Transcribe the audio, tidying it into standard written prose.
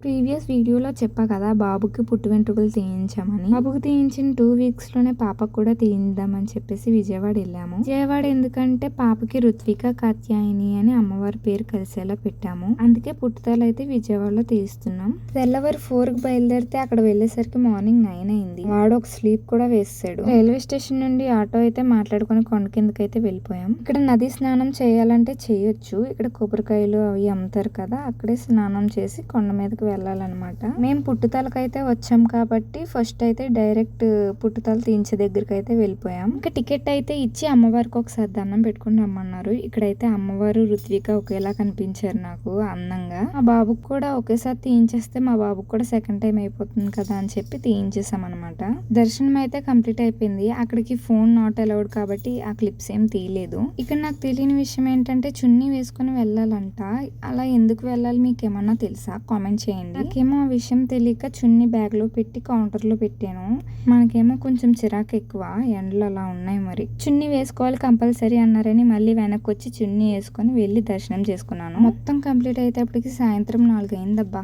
Previous వీడియోలో చెప్పా కదా బాబుకి పుట్టు వెంట్రుకలు తీయించామని. బాబుకి తీయించిన 2 వీక్స్ లోనే పాపకు కూడా తీయిందామని చెప్పేసి విజయవాడ వెళ్ళాము. విజయవాడ ఎందుకంటే పాపకి రుత్విక కాత్యాయని అని అమ్మవారి పేరు కలిసేలా పెట్టాము. అందుకే పుట్టుతలు అయితే విజయవాడలో తీస్తున్నాం. తెల్లవారు 4కి బయలుదేరితే అక్కడ వెళ్ళేసరికి మార్నింగ్ 9 అయింది. వాడు ఒక స్లీప్ కూడా వేసాడు. రైల్వే స్టేషన్ నుండి ఆటో అయితే మాట్లాడుకుని కొండ కిందకైతే వెళ్ళిపోయాం. ఇక్కడ నది స్నానం చేయాలంటే చేయొచ్చు. ఇక్కడ కొబ్బరికాయలు అవి అమ్ముతారు కదా, అక్కడే స్నానం చేసి కొండ మీదకి వెళ్ళాలన్నమాట. మేము పుట్టుతలకైతే వచ్చాం కాబట్టి ఫస్ట్ అయితే డైరెక్ట్ పుట్టుతల తీయించే దగ్గరికి అయితే వెళ్ళిపోయాం. ఇంకా టికెట్ అయితే ఇచ్చి అమ్మవారికి ఒకసారి దండం పెట్టుకుని రమ్మన్నారు. ఇక్కడైతే అమ్మవారు రుత్విక ఒకేలా కనిపించారు నాకు అందంగా. మా బాబుకి కూడా ఒకేసారి తీయించేస్తే మా బాబుకి కూడా సెకండ్ టైం అయిపోతుంది కదా అని చెప్పి తీయించేసాం అనమాట. దర్శనం అయితే కంప్లీట్ అయిపోయింది. అక్కడికి ఫోన్ నాట్ అలౌడ్ కాబట్టి ఆ క్లిప్స్ ఏం తీయలేదు. ఇక్కడ నాకు తెలియని విషయం ఏంటంటే చున్నీ వేసుకుని వెళ్ళాలంట. అలా ఎందుకు వెళ్ళాలి మీకు ఏమన్నా తెలుసా? కామెంట్ చేయండి. నాకేమో ఆ విషయం తెలియక చున్నీ బ్యాగ్ లో పెట్టి కౌంటర్ లో పెట్టాను. మనకేమో కొంచెం చిరాకు ఎక్కువ, ఎండలు అలా ఉన్నాయి. మరి చున్నీ వేసుకోవాలి కంపల్సరీ అన్నారని మళ్ళీ వెనక్కి వచ్చి చున్నీ వేసుకొని వెళ్ళి దర్శనం చేసుకున్నాను. మొత్తం కంప్లీట్ అయ్యేటప్పటికి సాయంత్రం 4 అయిందబ్బా.